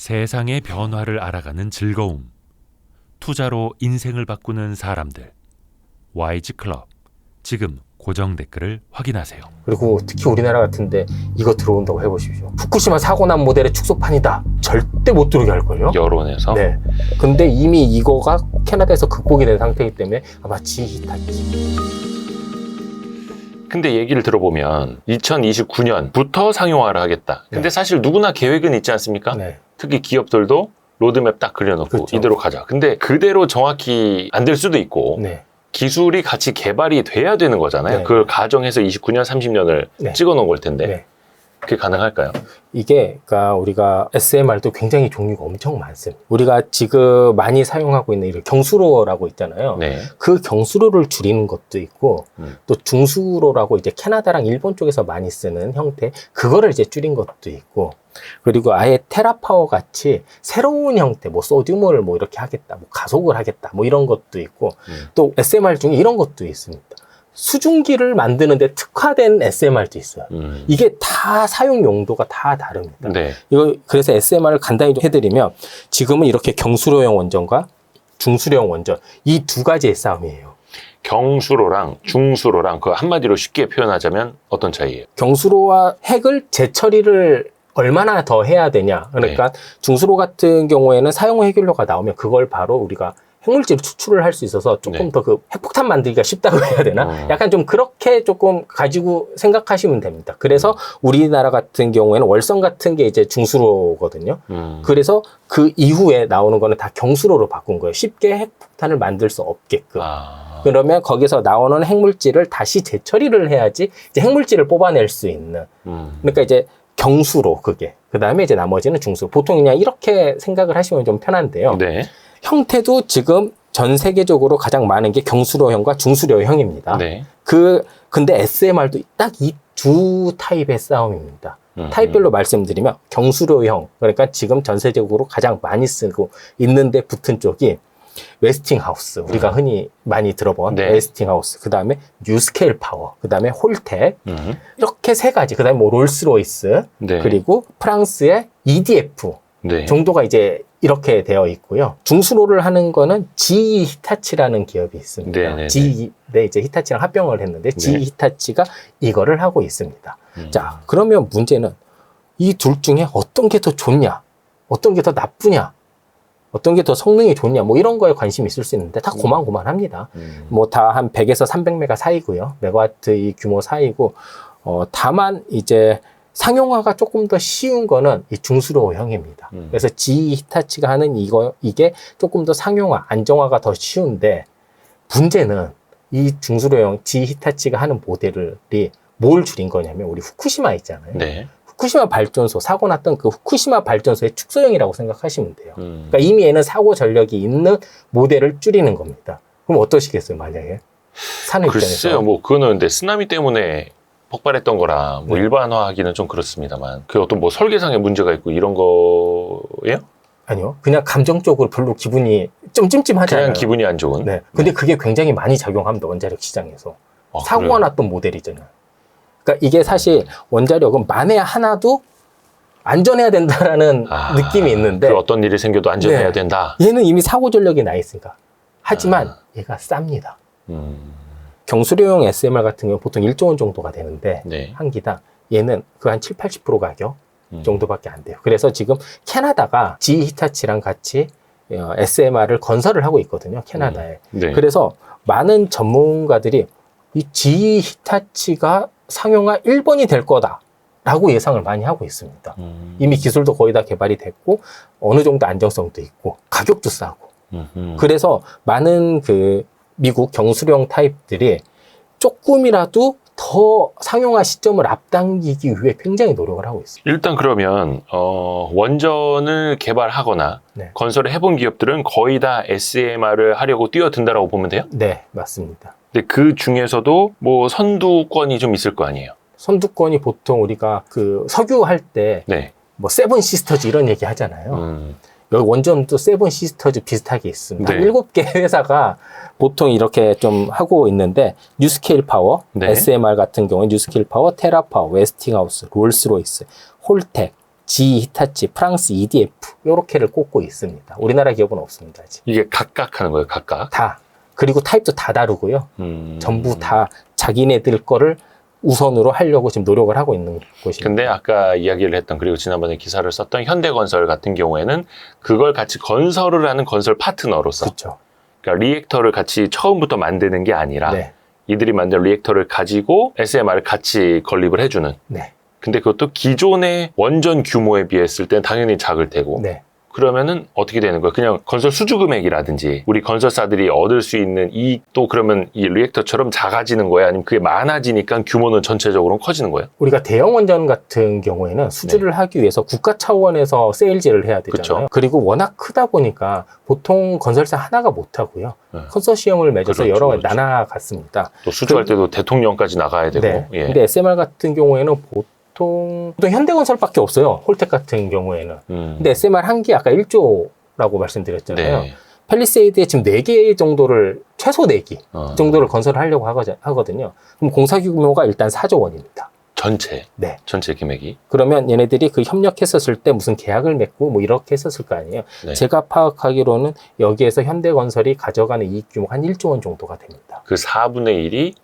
세상의 변화를 알아가는 즐거움. 투자로 인생을 바꾸는 사람들. YG클럽. 지금 고정 댓글을 확인하세요. 그리고 특히 우리나라 같은데 이거 들어온다고 해보십시오. 후쿠시마 사고 난 모델의 축소판이다. 절대 못 들어오게 할걸요? 여론에서? 네. 근데 이미 이거가 캐나다에서 극복이 된 상태이기 때문에 아마 지히타치. 근데 얘기를 들어보면 2029년부터 상용화를 하겠다. 근데 네. 사실 누구나 계획은 있지 않습니까? 네. 특히 기업들도 로드맵 딱 그려놓고 그렇죠. 이대로 가자. 근데 그대로 정확히 안 될 수도 있고 네. 기술이 같이 개발이 돼야 되는 거잖아요. 네. 그걸 가정해서 29년, 30년을 네. 찍어놓은 걸 텐데 네. 그게 가능할까요? 이게 그러니까 우리가 SMR도 굉장히 종류가 엄청 많습니다. 우리가 지금 많이 사용하고 있는 이런 경수로라고 있잖아요. 네. 그 경수로를 줄이는 것도 있고 또 중수로라고 이제 캐나다랑 일본 쪽에서 많이 쓰는 형태 그거를 이제 줄인 것도 있고 그리고 아예 테라파워 같이 새로운 형태 뭐 소듐을 뭐 이렇게 하겠다 뭐 가속을 하겠다 뭐 이런 것도 있고 또 SMR 중에 이런 것도 있습니다. 수증기를 만드는데 특화된 SMR도 있어요. 이게 다 사용 용도가 다 다릅니다. 네. 이거 그래서 SMR을 간단히 좀 해드리면 지금은 이렇게 경수로형 원전과 중수로형 원전 이 두 가지의 싸움이에요. 경수로랑 중수로랑 그 한마디로 쉽게 표현하자면 어떤 차이예요? 경수로와 핵을 재처리를 얼마나 더 해야 되냐. 그러니까 네. 중수로 같은 경우에는 사용 해결료가 나오면 그걸 바로 우리가 핵물질을 추출을 할 수 있어서 조금 네. 더 그 핵폭탄 만들기가 쉽다고 해야 되나? 약간 좀 그렇게 조금 가지고 생각하시면 됩니다. 그래서 우리나라 같은 경우에는 월성 같은 게 이제 중수로거든요. 그래서 그 이후에 나오는 거는 다 경수로로 바꾼 거예요. 쉽게 핵폭탄을 만들 수 없게끔. 그러면 거기서 나오는 핵물질을 다시 재처리를 해야지 이제 핵물질을 뽑아낼 수 있는. 그러니까 이제 경수로 그게. 그 다음에 이제 나머지는 중수로. 보통 그냥 이렇게 생각을 하시면 좀 편한데요. 네. 형태도 지금 전 세계적으로 가장 많은 게 경수로형과 중수로형입니다. 네. 근데 SMR도 딱 이 두 타입의 싸움입니다. 타입별로 말씀드리면 경수로형, 그러니까 지금 전 세계적으로 가장 많이 쓰고 있는데 붙은 쪽이 웨스팅하우스, 우리가 흔히 많이 들어본 네. 웨스팅하우스, 그 다음에 뉴스케일 파워, 그 다음에 홀텍, 이렇게 세 가지, 그 다음에 뭐 롤스로이스, 네. 그리고 프랑스의 EDF 네. 정도가 이제 이렇게 되어 있고요. 중수로를 하는 거는 GE 히타치라는 기업이 있습니다. 네네네. 네, 이제 히타치랑 합병을 했는데 GE 네. 히타치가 이거를 하고 있습니다. 자, 그러면 문제는 이 둘 중에 어떤 게 더 좋냐? 어떤 게 더 나쁘냐? 어떤 게 더 성능이 좋냐? 뭐 이런 거에 관심이 있을 수 있는데 다 고만고만합니다. 뭐 다 한 100에서 300메가 사이고요. 메가와트 이 규모 사이고 다만 이제 상용화가 조금 더 쉬운 거는 이 중수로형입니다. 그래서 GE 히타치가 하는 이게 조금 더 상용화, 안정화가 더 쉬운데 문제는 이 중수로형 GE 히타치가 하는 모델이 뭘 줄인 거냐면 우리 후쿠시마 있잖아요. 네. 후쿠시마 발전소, 사고 났던 그 후쿠시마 발전소의 축소형이라고 생각하시면 돼요. 그러니까 이미 얘는 사고 전력이 있는 모델을 줄이는 겁니다. 그럼 어떠시겠어요, 만약에? 사는 입장에서. 글쎄요, 뭐 그거는 근데 쓰나미 때문에 폭발했던 거라 뭐 네. 일반화하기는 좀 그렇습니다만 그 어떤 뭐 설계상의 문제가 있고 이런 거예요? 아니요. 그냥 감정적으로 별로 기분이 좀 찜찜하잖아요. 그냥 기분이 안 좋은? 네. 근데 그게 굉장히 많이 작용합니다, 원자력 시장에서. 사고가 그래요? 났던 모델이잖아요. 그러니까 이게 사실 원자력은 만에 하나도 안전해야 된다라는 느낌이 있는데 그 어떤 일이 생겨도 안전해야 네. 된다? 얘는 이미 사고 전력이 나 있으니까. 하지만 얘가 쌉니다. 경수료용 SMR 같은 경우 보통 1조 원 정도가 되는데 네. 한 기당 얘는 그 한 7, 80% 가격 정도밖에 안 돼요. 그래서 지금 캐나다가 GE 히타치랑 같이 SMR을 건설을 하고 있거든요. 캐나다에. 네. 그래서 많은 전문가들이 이 GE 히타치가 상용화 1번이 될 거다라고 예상을 많이 하고 있습니다. 이미 기술도 거의 다 개발이 됐고 어느 정도 안정성도 있고 가격도 싸고. 그래서 많은 그 미국 경수령 타입들이 조금이라도 더 상용화 시점을 앞당기기 위해 굉장히 노력을 하고 있습니다. 일단 그러면 원전을 개발하거나 네. 건설을 해본 기업들은 거의 다 SMR을 하려고 뛰어든다라고 보면 돼요? 네, 맞습니다. 근데 그 중에서도 뭐 선두권이 좀 있을 거 아니에요? 선두권이 보통 우리가 그 석유 할 때 네. 뭐 세븐 시스터즈 이런 얘기 하잖아요. 여기 원전도 세븐 시스터즈 비슷하게 있습니다. 네. 7개 회사가 보통 이렇게 좀 하고 있는데 뉴스케일 파워, 네. SMR 같은 경우는 뉴스케일 파워, 테라파워, 웨스팅하우스, 롤스로이스, 홀텍, GE, 히타치, 프랑스 EDF 요렇게를 꼽고 있습니다. 우리나라 기업은 없습니다. 아직. 이게 각각 하는 거예요, 각각. 다. 그리고 타입도 다 다르고요. 전부 다 자기네들 거를 우선으로 하려고 지금 노력을 하고 있는 곳입니다. 근데 아까 이야기를 했던, 그리고 지난번에 기사를 썼던 현대건설 같은 경우에는 그걸 같이 건설을 하는 건설 파트너로서, 그렇죠. 그러니까 리액터를 같이 처음부터 만드는 게 아니라 네. 이들이 만든 리액터를 가지고 SMR을 같이 건립을 해주는. 네. 근데 그것도 기존의 원전 규모에 비했을 땐 당연히 작을 테고. 네. 그러면은 어떻게 되는 거예요? 그냥 건설 수주 금액이라든지 우리 건설사들이 얻을 수 있는 이익도 그러면 이 리액터처럼 작아지는 거예요? 아니면 그게 많아지니까 규모는 전체적으로 커지는 거예요? 우리가 대형 원전 같은 경우에는 수주를 하기 위해서 국가 차원에서 세일즈를 해야 되잖아요. 그쵸. 그리고 워낙 크다 보니까 보통 건설사 하나가 못 하고요. 네. 컨소시엄을 맺어서 그렇죠, 여러 가지 그렇죠. 나눠갔습니다. 또 수주할 때도 대통령까지 나가야 되고. 네. 예. 근데 SMR 같은 경우에는 보통 현대건설밖에 없어요. 홀텍 같은 경우에는. 근데 SMR 한 개 아까 1조라고 말씀드렸잖아요. 네. 팰리세이드에 지금 4개 정도를, 최소 4개 어. 정도를 건설을 하려고 하거든요. 그럼 공사 규모가 일단 4조 원입니다. 전체. 네. 전체 금액이. 그러면 얘네들이 그 협력했었을 때 무슨 계약을 맺고 뭐 이렇게 했었을 거 아니에요. 네. 제가 파악하기로는 여기에서 현대건설이 가져가는 이익 규모가 한 1조 원 정도가 됩니다. 그 4분의 1이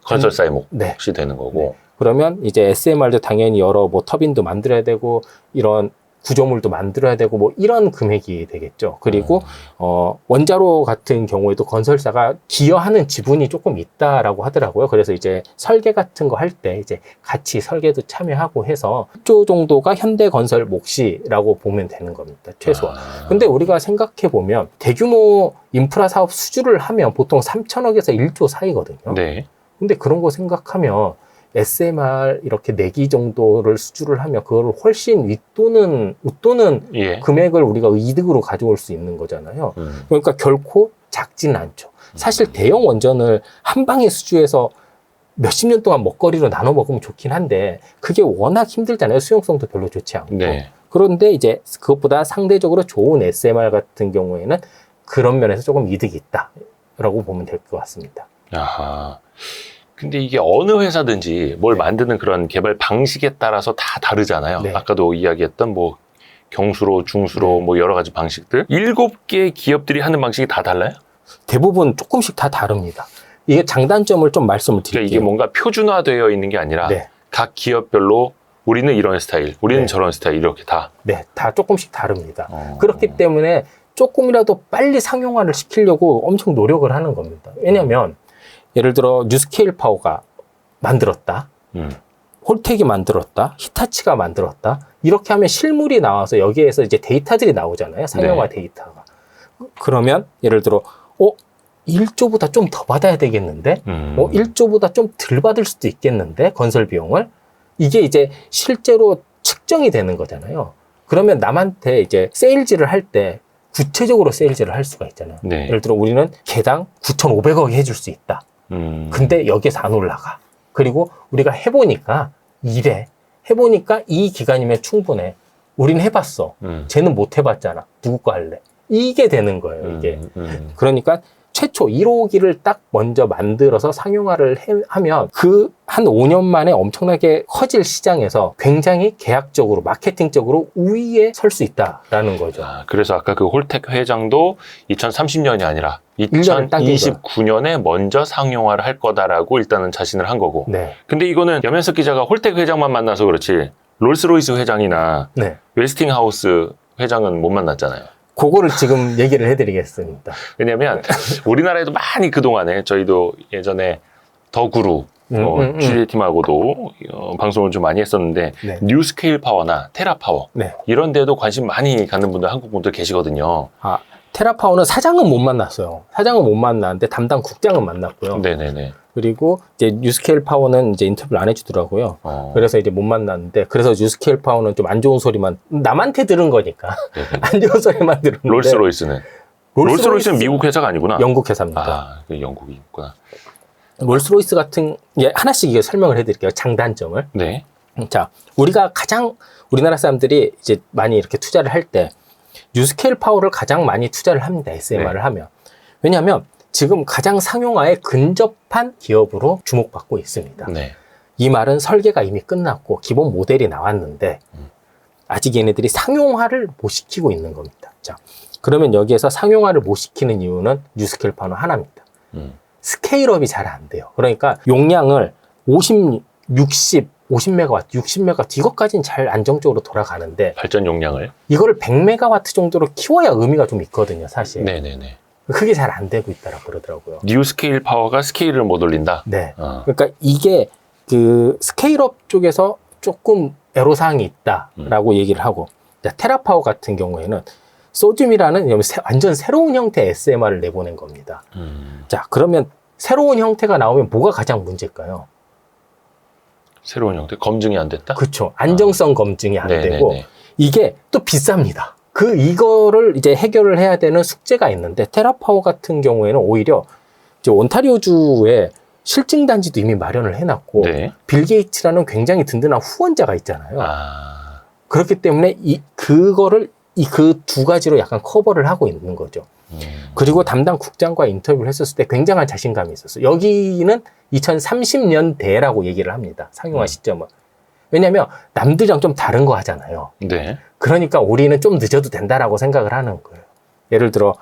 건설사의 몫이 네. 되는 거고. 그러면 이제 SMR도 당연히 여러 뭐 터빈도 만들어야 되고 이런 구조물도 만들어야 되고 뭐 이런 금액이 되겠죠. 그리고 원자로 같은 경우에도 건설사가 기여하는 지분이 조금 있다라고 하더라고요. 그래서 이제 설계 같은 거 할 때 이제 같이 설계도 참여하고 해서 1조 정도가 현대건설 몫이라고 보면 되는 겁니다. 최소한. 근데 우리가 생각해 보면 대규모 인프라 사업 수주를 하면 보통 3천억에서 1조 사이거든요. 네. 근데 그런 거 생각하면 SMR 이렇게 4기 정도를 수주를 하면 그거를 훨씬 웃도는 예. 금액을 우리가 이득으로 가져올 수 있는 거잖아요. 그러니까 결코 작지는 않죠. 사실 대형 원전을 한 방에 수주해서 몇십 년 동안 먹거리로 나눠 먹으면 좋긴 한데 그게 워낙 힘들잖아요. 수용성도 별로 좋지 않고. 네. 그런데 이제 그것보다 상대적으로 좋은 SMR 같은 경우에는 그런 면에서 조금 이득이 있다라고 보면 될 것 같습니다. 아하. 근데 이게 어느 회사든지 뭘 만드는 그런 개발 방식에 따라서 다 다르잖아요. 네. 아까도 이야기했던 뭐 경수로, 중수로 뭐 여러 가지 방식들. 7개 기업들이 하는 방식이 다 달라요? 대부분 조금씩 다 다릅니다. 이게 장단점을 좀 말씀을 드릴게요. 그러니까 이게 뭔가 표준화되어 있는 게 아니라 네. 각 기업별로 우리는 이런 스타일, 우리는 네. 저런 스타일 이렇게 다. 네, 다 조금씩 다릅니다. 그렇기 때문에 조금이라도 빨리 상용화를 시키려고 엄청 노력을 하는 겁니다. 왜냐하면 예를 들어 뉴스케일 파워가 만들었다. 홀텍이 만들었다. 히타치가 만들었다. 이렇게 하면 실물이 나와서 여기에서 이제 데이터들이 나오잖아요. 상용화 네. 데이터가. 그러면 예를 들어 1조보다 좀 더 받아야 되겠는데 1조보다 좀 덜 받을 수도 있겠는데 건설 비용을 이게 이제 실제로 측정이 되는 거잖아요. 그러면 남한테 이제 세일즈를 할 때 구체적으로 세일즈를 할 수가 있잖아요. 네. 예를 들어 우리는 개당 9,500억 해줄 수 있다. 근데 여기에서 안 올라가. 그리고 우리가 해보니까 이래. 해보니까 이 기간이면 충분해. 우린 해봤어. 쟤는 못 해봤잖아. 누구 거 할래? 이게 되는 거예요, 이게. 그러니까 최초 1호기를 딱 먼저 만들어서 상용화를 하면 그 한 5년 만에 엄청나게 커질 시장에서 굉장히 계약적으로, 마케팅적으로 우위에 설 수 있다라는 거죠. 그래서 아까 그 홀텍 회장도 2030년이 아니라 1년을 당긴 2029년에 먼저 상용화를 할 거다라고 일단은 자신을 한 거고. 네. 근데 이거는 염현석 기자가 홀텍 회장만 만나서 그렇지 롤스로이스 회장이나 네. 웨스팅하우스 회장은 못 만났잖아요. 그거를 지금 얘기를 해드리겠습니다. 왜냐면 우리나라에도 많이 그동안에 저희도 예전에 더구루 GJ팀하고도 방송을 좀 많이 했었는데 네. 뉴스케일 파워나 테라파워 네. 이런 데도 관심 많이 갖는 분들 한국 분들 계시거든요. 테라파워는 사장은 못 만났어요. 사장은 못 만났는데 담당 국장은 만났고요. 네네네. 그리고 이제 뉴스케일 파워는 이제 인터뷰를 안 해주더라고요. 그래서 이제 못 만났는데 그래서 뉴스케일 파워는 좀 안 좋은 소리만 남한테 들은 거니까 안 좋은 소리만 들었는데 롤스로이스는 롤스로이스는 미국 회사가 아니구나. 영국 회사입니다. 그 영국이 있구나. 롤스로이스 같은 하나씩 이게 설명을 해드릴게요. 장단점을. 네. 자, 우리가 가장 우리나라 사람들이 이제 많이 이렇게 투자를 할 때 뉴스케일 파워를 가장 많이 투자를 합니다. SMR을 네. 하면. 왜냐하면 지금 가장 상용화에 근접한 기업으로 주목받고 있습니다. 네. 이 말은 설계가 이미 끝났고 기본 모델이 나왔는데 아직 얘네들이 상용화를 못 시키고 있는 겁니다. 자, 그러면 여기에서 상용화를 못 시키는 이유는 뉴스케일 파너 하나입니다. 스케일업이 잘 안 돼요. 그러니까 용량을 50, 60, 50메가와트, 60메가와트 이것까지는 잘 안정적으로 돌아가는데 발전 용량을. 이거를 100메가와트 정도로 키워야 의미가 좀 있거든요, 사실. 네네네. 그게 잘 안 되고 있다라고 그러더라고요. 뉴 스케일 파워가 스케일을 못 올린다. 네. 어. 그러니까 이게 그 스케일업 쪽에서 조금 애로사항이 있다라고 얘기를 하고, 자, 테라파워 같은 경우에는 소듐이라는 완전 새로운 형태의 SMR을 내보낸 겁니다. 자, 그러면 새로운 형태가 나오면 뭐가 가장 문제일까요? 새로운 형태 검증이 안 됐다. 그렇죠. 안정성 검증이 안 네네네. 되고 이게 또 비쌉니다. 이거를 이제 해결을 해야 되는 숙제가 있는데 테라파워 같은 경우에는 오히려 이제 온타리오주에 실증 단지도 이미 마련을 해놨고 네. 빌 게이츠라는 굉장히 든든한 후원자가 있잖아요. 아, 그렇기 때문에 그거를 그 두 가지로 약간 커버를 하고 있는 거죠. 그리고 담당 국장과 인터뷰를 했었을 때 굉장한 자신감이 있었어요. 여기는 2030년대라고 얘기를 합니다. 상용화 시점은. 왜냐하면 남들이랑 좀 다른 거 하잖아요. 네. 그러니까 우리는 좀 늦어도 된다라고 생각을 하는 거예요. 예를 들어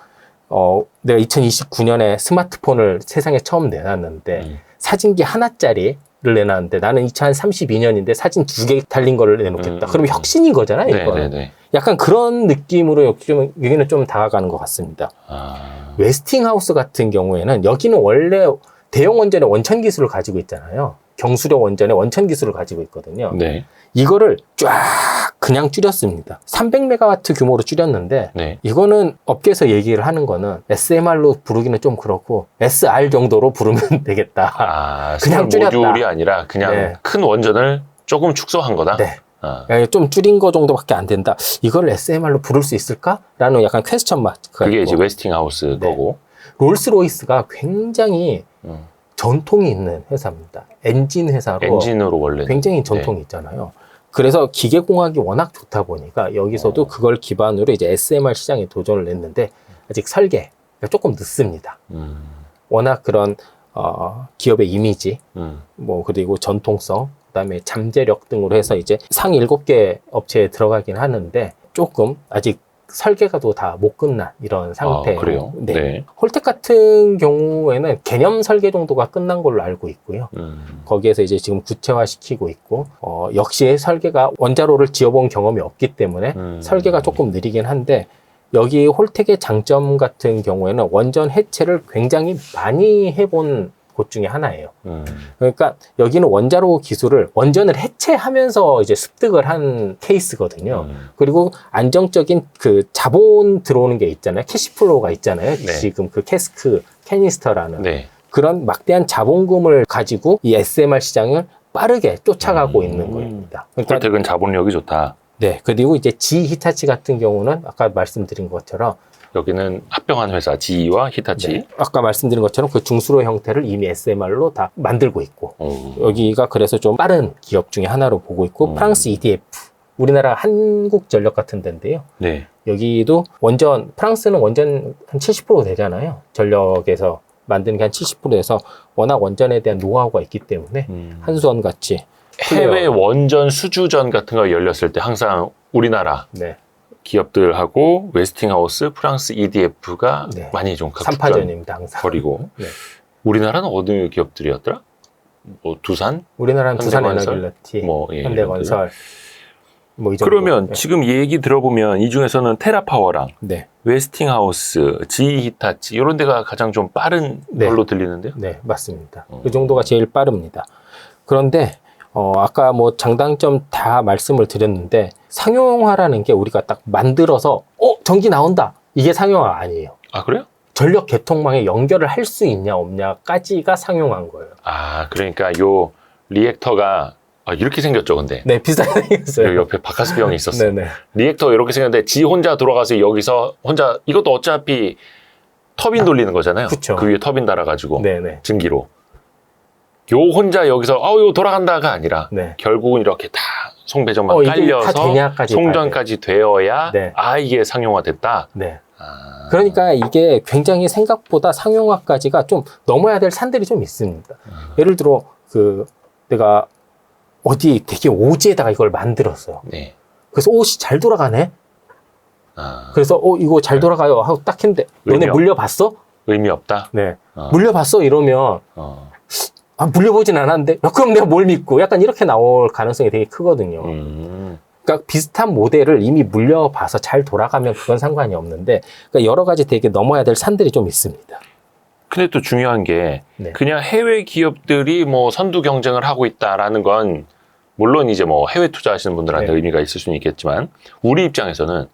내가 2029년에 스마트폰을 세상에 처음 내놨는데 사진기 하나짜리를 내놨는데 나는 2032년인데 사진 2개 달린 거를 내놓겠다. 그러면 혁신인 거잖아요. 이거는. 네네네. 약간 그런 느낌으로 여기는 좀 다가가는 것 같습니다. 아, 웨스팅하우스 같은 경우에는 여기는 원래 대형 원전의 원천 기술을 가지고 있잖아요. 경수력 원전의 원천 기술을 가지고 있거든요. 네. 이거를 쫙 그냥 줄였습니다. 300메가와트 규모로 줄였는데 네. 이거는 업계에서 얘기를 하는 거는 SMR로 부르기는 좀 그렇고 SR 정도로 부르면 되겠다. 아, 그냥 스몰 줄였다. 모듈이 아니라 그냥 네. 큰 원전을 조금 축소한 거다. 네. 아, 좀 줄인 거 정도밖에 안 된다. 이걸 SMR로 부를 수 있을까?라는 약간 퀘스천 마크가 그게 있고. 이제 웨스팅하우스 네. 거고. 롤스로이스가 굉장히 음. 전통이 있는 회사입니다. 엔진 회사로 엔진으로 원래. 굉장히 전통이 있잖아요. 그래서 기계공학이 워낙 좋다 보니까 여기서도 그걸 기반으로 이제 SMR 시장에 도전을 냈는데 아직 설계가 조금 늦습니다. 워낙 그런 기업의 이미지, 뭐 그리고 전통성, 그다음에 잠재력 등으로 해서 이제 상 7개 업체에 들어가긴 하는데 조금 아직 설계가 다 못 끝난 이런 상태예요. 아, 그래요? 네. 네. 홀텍 같은 경우에는 개념 설계 정도가 끝난 걸로 알고 있고요. 거기에서 이제 지금 구체화 시키고 있고, 역시 설계가 원자로를 지어본 경험이 없기 때문에 설계가 조금 느리긴 한데, 여기 홀텍의 장점 같은 경우에는 원전 해체를 굉장히 많이 해본 곳 중에 하나예요. 그러니까 여기는 원자로 기술을 원전을 해체하면서 이제 습득을 한 케이스거든요. 그리고 안정적인 그 자본 들어오는 게 있잖아요. 캐시플로우가 있잖아요. 네. 지금 그 캐스크, 캐니스터라는 네. 그런 막대한 자본금을 가지고 이 SMR 시장을 빠르게 쫓아가고 있는 겁니다. 그러니까 홀텍은 자본력이 좋다. 네. 그리고 이제 지 히타치 같은 경우는 아까 말씀드린 것처럼 여기는 합병한 회사 GE와 히타치. 네. 아까 말씀드린 것처럼 그 중수로 형태를 이미 SMR로 다 만들고 있고 오. 여기가 그래서 좀 빠른 기업 중에 하나로 보고 있고 프랑스 EDF 우리나라 한국전력 같은 데인데요. 네. 여기도 프랑스는 원전 한 70% 되잖아요. 전력에서 만드는 게 한 70%에서 워낙 원전에 대한 노하우가 있기 때문에 한수원 같이 해외 원전 수주전 같은 거 열렸을 때 항상 우리나라 네. 기업들하고 웨스팅하우스, 프랑스 EDF가 네. 많이 좀 3파전입니다. 항상. 거리고. 네. 우리나라는 어느 기업들이었더라? 뭐 두산? 우리나라는 현대건설? 두산에너빌리티, 뭐, 예, 현대건설 뭐 이 정도. 그러면 네. 지금 얘기 들어보면 이 중에서는 테라파워랑 네. 웨스팅하우스, GE 히타치 이런 데가 가장 좀 빠른 네. 걸로 들리는데요. 네, 맞습니다. 그 정도가 제일 빠릅니다. 그런데 아까 뭐 장단점 다 말씀을 드렸는데 상용화라는 게 우리가 딱 만들어서 전기 나온다. 이게 상용화가 아니에요. 아, 그래요? 전력 개통망에 연결을 할 수 있냐 없냐까지가 상용화인 거예요. 아, 그러니까 요 리액터가 이렇게 생겼죠, 근데. 네, 비슷하게 생겼어요. 여기 옆에 바카스비 형이 있었어. 네네. 리액터 이렇게 생겼는데 지 혼자 들어가서 여기서 혼자 이것도 어차피 터빈 돌리는 거잖아요. 그쵸. 그 위에 터빈 달아가지고 네네. 증기로. 요 혼자 여기서 요 돌아간다가 아니라 네. 결국은 이렇게 다 송배전만 이게 깔려서 다 되냐까지 송전까지 되어야 네. 이게 상용화됐다. 네. 아, 그러니까 이게 굉장히 생각보다 상용화까지가 좀 넘어야 될 산들이 좀 있습니다. 예를 들어 내가 어디 되게 오지에다가 이걸 만들었어요. 네. 그래서 옷이 잘 돌아가네. 아, 그래서 이거 잘 돌아가요 하고 딱 했는데 너네 의미 물려봤어? 의미 없다. 네. 어. 물려봤어 이러면 어. 물려보진 않았는데 야, 그럼 내가 뭘 믿고 약간 이렇게 나올 가능성이 되게 크거든요. 그러니까 비슷한 모델을 이미 물려봐서 잘 돌아가면 그건 상관이 없는데 그러니까 여러 가지 되게 넘어야 될 산들이 좀 있습니다. 근데 또 중요한 게 네. 그냥 해외 기업들이 뭐 선두 경쟁을 하고 있다라는 건 물론 이제 뭐 해외 투자하시는 분들한테 네. 의미가 있을 수는 있겠지만 우리 입장에서는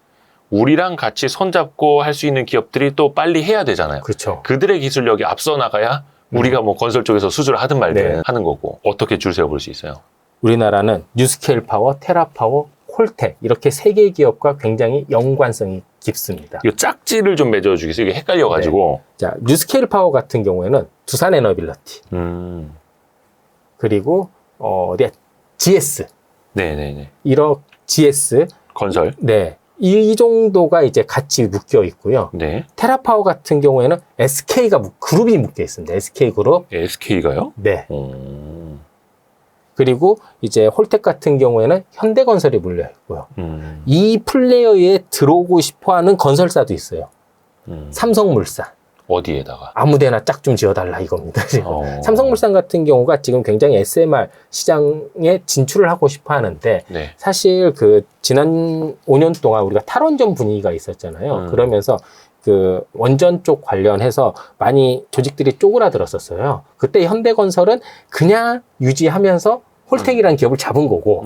우리랑 같이 손잡고 할 수 있는 기업들이 또 빨리 해야 되잖아요. 그렇죠. 그들의 기술력이 앞서 나가야 우리가 뭐 건설 쪽에서 수주를 하든 말든 네. 하는 거고 어떻게 줄 세워 볼 수 있어요? 우리나라는 뉴스케일 파워, 테라파워, 콜텍 이렇게 세 개의 기업과 굉장히 연관성이 깊습니다. 이 짝지를 좀 맺어주겠어요. 이게 헷갈려가지고. 자, 뉴스케일 파워 같은 경우에는 두산 에너빌리티 그리고 GS 네네네. GS 건설. 네. 이 정도가 이제 같이 묶여 있고요. 네. 테라파워 같은 경우에는 SK가 그룹이 묶여 있습니다. SK 그룹. SK가요? 네. 그리고 이제 홀텍 같은 경우에는 현대건설이 물려 있고요. 이 플레이어에 들어오고 싶어 하는 건설사도 있어요. 삼성물산. 어디에다가? 아무데나 짝 좀 지어달라 이겁니다. 지금. 어. 삼성물산 같은 경우가 지금 굉장히 SMR 시장에 진출을 하고 싶어 하는데 네. 사실 그 지난 5년 동안 우리가 탈원전 분위기가 있었잖아요. 그러면서 그 원전 쪽 관련해서 많이 조직들이 쪼그라들었었어요. 그때 현대건설은 그냥 유지하면서 홀텍이라는 기업을 잡은 거고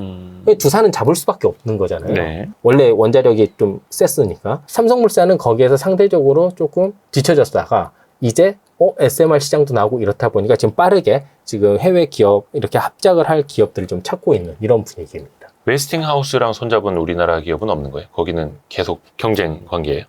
두산은 잡을 수밖에 없는 거잖아요. 네. 원래 원자력이 좀 셌으니까. 삼성물산은 거기에서 상대적으로 조금 뒤쳐졌다가 이제 SMR 시장도 나오고 이렇다 보니까 지금 빠르게 지금 해외 기업 이렇게 합작을 할 기업들을 좀 찾고 있는 이런 분위기입니다. 웨스팅하우스랑 손잡은 우리나라 기업은 없는 거예요? 거기는 계속 경쟁 관계예요?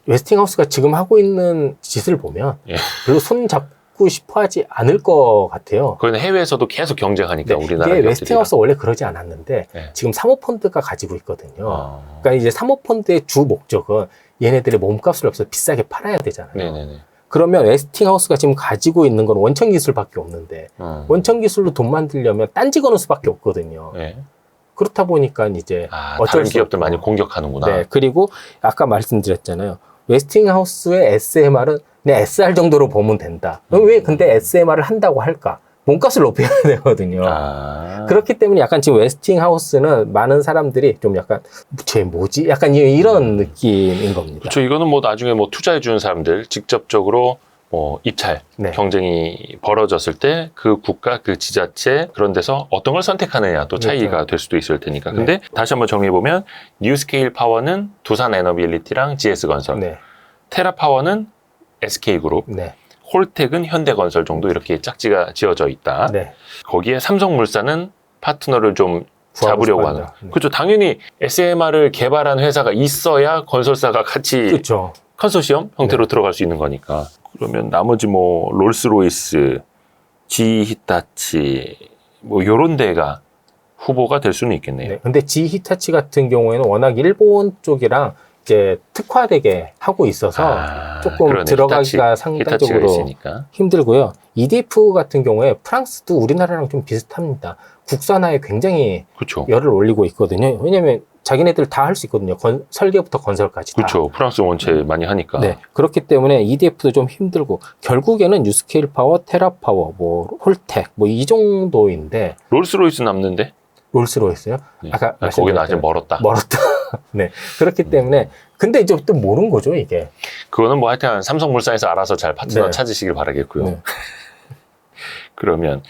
웨스팅하우스가 지금 하고 있는 짓을 보면 예. 별로 손 잡고 싶어 하지 않을 것 같아요. 거기는 해외에서도 계속 경쟁하니까 네, 우리나라 이게 기업들이. 웨스팅하우스가 원래 그러지 않았는데 네. 지금 사모펀드가 가지고 있거든요. 아. 그러니까 이제 사모펀드의 주 목적은 얘네들의 몸값을 없어 비싸게 팔아야 되잖아요. 네네네. 그러면 웨스팅하우스가 지금 가지고 있는 건 원천 기술밖에 없는데 원천 기술로 돈 만들려면 딴지 거는 수밖에 없거든요. 네. 그렇다 보니까 이제 다른 수 기업들 없고. 많이 공격하는구나. 네, 그리고 아까 말씀드렸잖아요. 웨스팅하우스의 SMR은 내 SR 정도로 보면 된다. 왜 근데 SMR을 한다고 할까? 몸값을 높여야 되거든요. 그렇기 때문에 약간 지금 웨스팅하우스는 많은 사람들이 좀 약간 쟤 뭐지? 약간 이런 느낌인 겁니다. 그렇죠. 이거는 뭐 나중에 뭐 투자해 주는 사람들 직접적으로 뭐 입찰 네. 경쟁이 벌어졌을 때 그 국가 그 지자체 그런 데서 어떤 걸 선택하느냐 또 차이가 그렇죠. 될 수도 있을 테니까. 근데 다시 한번 정리해 보면 뉴스케일 파워는 두산 에너빌리티랑 GS건설, 네. 테라파워는 SK그룹, 네. 홀텍은 현대건설 정도 이렇게 짝지가 지어져 있다. 네. 거기에 삼성물산은 파트너를 좀 구하고 잡으려고 싶어 하는. 한다. 네. 그렇죠. 당연히 SMR을 개발한 회사가 있어야 건설사가 같이 그렇죠. 컨소시엄 형태로 들어갈 수 있는 거니까. 그러면 나머지 뭐 롤스로이스, GE 히타치 뭐 요런 데가 후보가 될 수는 있겠네요. 네. 근데 지 히타치 같은 경우에는 워낙 일본 쪽이랑 이제 특화되게 하고 있어서 조금 그러네. 들어가기가 히타치가 상당적으로 있으니까. 힘들고요. EDF 같은 경우에 프랑스도 우리나라랑 좀 비슷합니다. 국산화에 굉장히 그렇죠. 열을 올리고 있거든요. 왜냐하면 자기네들 다 할 수 있거든요. 설계부터 건설까지 다. 그렇죠. 프랑스 원체 많이 하니까. 네. 그렇기 때문에 EDF도 좀 힘들고 결국에는 뉴스케일 파워, 테라파워, 뭐 홀텍 뭐 이 정도인데 롤스로이스 남는데? 롤스로이스요? 네. 아까 거기는 아직 멀었다. 멀었다. 네. 그렇기 때문에 근데 이제 또 모르는 거죠, 이게. 그거는 뭐 하여튼 삼성물산에서 알아서 잘 파트너 네. 찾으시길 바라겠고요. 네. 그러면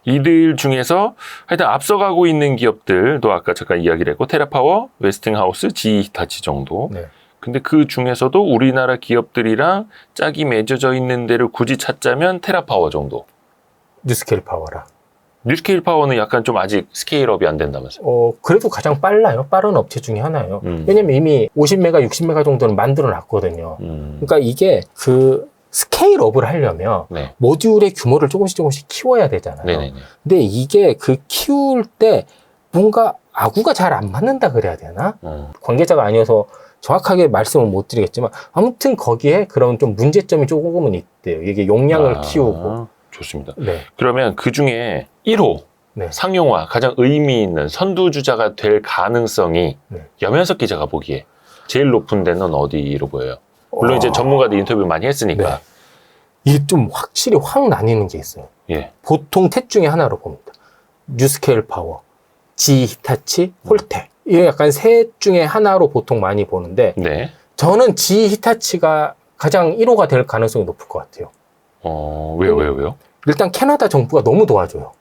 이들 중에서 하여튼 앞서가고 있는 기업들도 아까 잠깐 이야기를 했고 테라파워, 웨스팅하우스, GE 히타치 정도. 네. 근데 그 중에서도 우리나라 기업들이랑 짝이 맺어져 있는 데를 굳이 찾자면 테라파워 정도. 뉴스케일 파워라. 뉴스케일 파워는 약간 좀 아직 스케일업이 안 된다면서요? 그래도 가장 빨라요. 빠른 업체 중에 하나예요. 왜냐면 이미 50메가, 60메가 정도는 만들어 놨거든요. 그러니까 이게 그 스케일업을 하려면 네. 모듈의 규모를 조금씩 키워야 되잖아요. 네네네. 근데 이게 그 키울 때 뭔가 아구가 잘 안 맞는다 그래야 되나? 관계자가 아니어서 정확하게 말씀을 못 드리겠지만 아무튼 거기에 그런 좀 문제점이 조금은 있대요. 이게 용량을 키우고. 좋습니다. 네. 그러면 그 중에 1호 네. 상용화, 가장 의미 있는 선두주자가 될 가능성이 네. 염현석 기자가 보기에 제일 높은 데는 어디로 보여요? 물론 이제 전문가들 인터뷰 많이 했으니까. 네. 이게 좀 확실히 확 나뉘는 게 있어요. 예. 보통 셋 중에 하나로 봅니다. 뉴스케일 파워, GE 히타치, 홀텍. 이게 약간 셋 중에 하나로 보통 많이 보는데 네. 저는 GE 히타치가 가장 1호가 될 가능성이 높을 것 같아요. 왜요? 일단 캐나다 정부가 너무 도와줘요.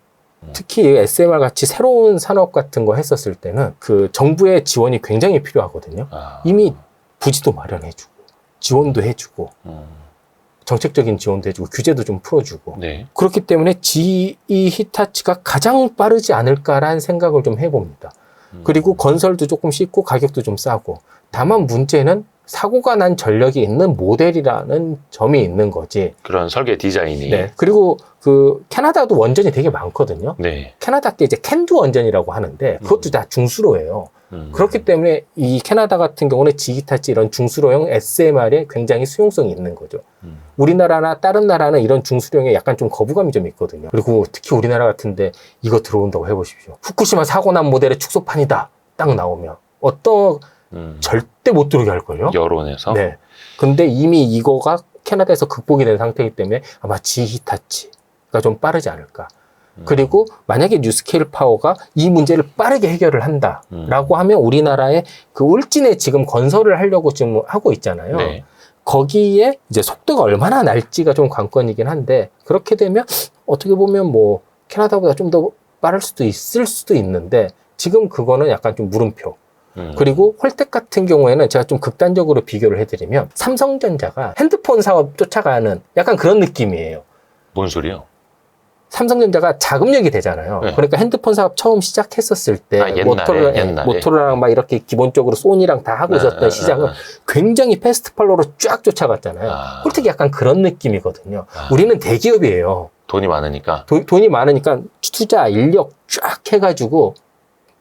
특히 SMR 같이 새로운 산업 같은 거 했었을 때는 그 정부의 지원이 굉장히 필요하거든요. 이미 부지도 마련해주고 지원도 해주고 정책적인 지원도 해주고 규제도 좀 풀어주고 네. 그렇기 때문에 GE 히타치가 가장 빠르지 않을까라는 생각을 좀 해봅니다. 그리고 건설도 조금 쉽고 가격도 좀 싸고 다만 문제는 사고가 난 전력이 있는 모델이라는 점이 있는 거지. 그런 설계 디자인이. 네. 그리고 그 캐나다도 원전이 되게 많거든요. 네. 캐나다 게 이제 캔두 원전이라고 하는데 그것도 다 중수로예요. 그렇기 때문에 이 캐나다 같은 경우는 지히타치 이런 중수로형 SMR에 굉장히 수용성이 있는 거죠. 우리나라나 다른 나라는 이런 중수로형에 약간 좀 거부감이 좀 있거든요. 그리고 특히 우리나라 같은데 이거 들어온다고 해보십시오. 후쿠시마 사고 난 모델의 축소판이다. 딱 나오면 어떤 절대 못 들어오게 할걸요? 여론에서. 네. 근데 이미 이거가 캐나다에서 극복이 된 상태이기 때문에 아마 지히타치가 좀 빠르지 않을까. 그리고 만약에 뉴스케일 파워가 이 문제를 빠르게 해결을 한다라고 하면 우리나라의 그 울진에 지금 건설을 하려고 지금 하고 있잖아요. 네. 거기에 이제 속도가 얼마나 날지가 좀 관건이긴 한데 그렇게 되면 어떻게 보면 뭐 캐나다보다 좀 더 빠를 수도 있을 수도 있는데 지금 그거는 약간 좀 물음표. 그리고 홀텍 같은 경우에는 제가 좀 극단적으로 비교를 해드리면 삼성전자가 핸드폰 사업 쫓아가는 약간 그런 느낌이에요. 뭔 소리요? 삼성전자가 자금력이 되잖아요. 네. 그러니까 핸드폰 사업 처음 시작했었을 때 옛날에. 모토로라랑 막 이렇게 기본적으로 소니랑 다 하고 있었던 시장은 굉장히 패스트 팔로우로 쫙 쫓아갔잖아요. 홀텍이 약간 그런 느낌이거든요. 우리는 대기업이에요. 돈이 많으니까. 돈이 많으니까 투자, 인력 쫙 해가지고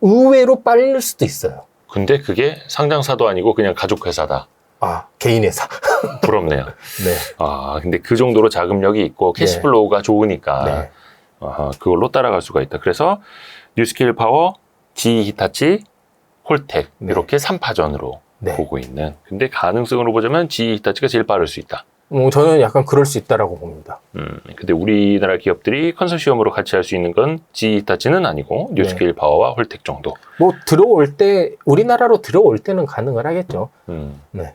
의외로 빠를 수도 있어요. 근데 그게 상장사도 아니고 그냥 가족 회사다. 개인 회사. 부럽네요. 네. 근데 그 정도로 자금력이 있고 캐시플로우가 좋으니까 네. 그걸로 따라갈 수가 있다. 그래서 뉴스케일 파워, GE 히타치, 홀텍 네. 이렇게 3파전으로 네. 보고 있는. 근데 가능성으로 보자면 GE 히타치가 제일 빠를 수 있다. 저는 약간 그럴 수 있다라고 봅니다. 근데 우리나라 기업들이 컨소시엄으로 같이 할 수 있는 건 GE 히타치는 아니고 뉴스케일 파워와 홀텍 정도. 뭐 들어올 때 우리나라로 들어올 때는 가능을 하겠죠. 네.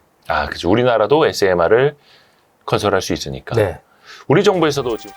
그치. 우리나라도 SMR을 건설할 수 있으니까. 네. 우리 정부에서도 지금